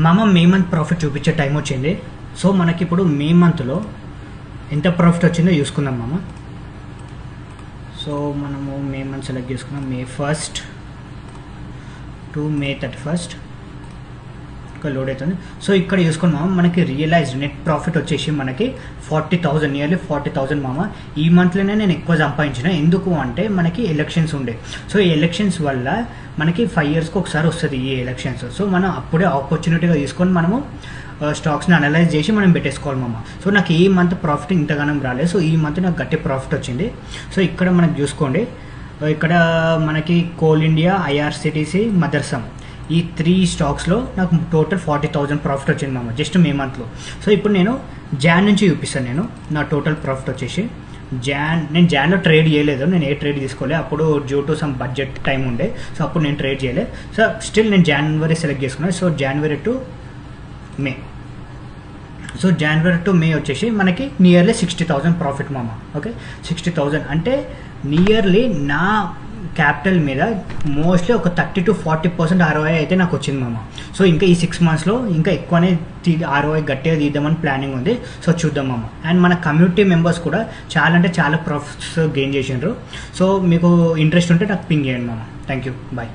మామ May month profit చూపించే time వచ్చింది. సో మనకి ఇప్పుడు మే మంత్లో ఎంత ప్రాఫిట్ వచ్చిందో చూసుకుందాం మామ. సో మనము మే మంత్ సెలెక్ట్ చేసుకున్నాం, మే 1st టు మే 31st ఇక్కడ లోడ్ అవుతుంది. సో ఇక్కడ చూసుకున్నాం మనకి రియలైజ్డ్ నెట్ ప్రాఫిట్ వచ్చేసి మనకి 40,000, నియర్లీ 40,000 మామ. ఈ మంత్లోనే నేను ఎక్కువ సంపాదించిన. ఎందుకు అంటే మనకి ఎలక్షన్స్ ఉండే. సో ఈ ఎలక్షన్స్ వల్ల మనకి 5 yearsకి ఒకసారి వస్తుంది ఈ ఎలక్షన్స్. సో మనం అప్పుడే ఆపర్చునిటీగా తీసుకొని మనము స్టాక్స్ని అనలైజ్ చేసి మనం పెట్టేసుకోవాలి మామ. సో నాకు ఈ మంత్ ప్రాఫిట్ ఇంతగానం రాలేదు. సో ఈ మంత్ నాకు గట్టి ప్రాఫిట్ వచ్చింది. సో ఇక్కడ మనకు చూసుకోండి, ఇక్కడ మనకి కోల్ ఇండియా, ఐఆర్సిటీసీ, మదర్సన్ ఈ 3 స్టాక్స్లో నాకు టోటల్ 40,000 ప్రాఫిట్ వచ్చింది మామ జస్ట్ మే మంత్లో. సో ఇప్పుడు నేను జాన్ నుంచి చూపిస్తాను. నేను నా టోటల్ ప్రాఫిట్ వచ్చేసి నేను జాన్లో ట్రేడ్ చేయలేదు, నేను ఏ ట్రేడ్ తీసుకోలేదు, అప్పుడు due to some budget time ఉండే. సో అప్పుడు నేను ట్రేడ్ చేయలేదు. సో స్టిల్ నేను జనవరి సెలెక్ట్ చేసుకున్నాను. So January to May, so January to May వచ్చేసి మనకి నియర్లీ 60,000 ప్రాఫిట్ మామ. ఓకే, 60,000 అంటే నియర్లీ నా క్యాపిటల్ మీద మోస్ట్లీ ఒక 30 to 40% ROI అయితే నాకు వచ్చింది మామ. సో ఇంకా ఈ 6 monthsలో ఇంకా ఎక్కువనే ROI గట్టిగా తీద్దామని ప్లానింగ్ ఉంది. సో చూద్దాం మామ. అండ్ మన కమ్యూనిటీ మెంబర్స్ కూడా చాలా అంటే చాలా ప్రాఫిట్స్ గెయిన్ చేసిండ్రు. సో మీకు ఇంట్రెస్ట్ ఉంటే నాకు పింగ్ చేయండి మామ. Thank you, bye.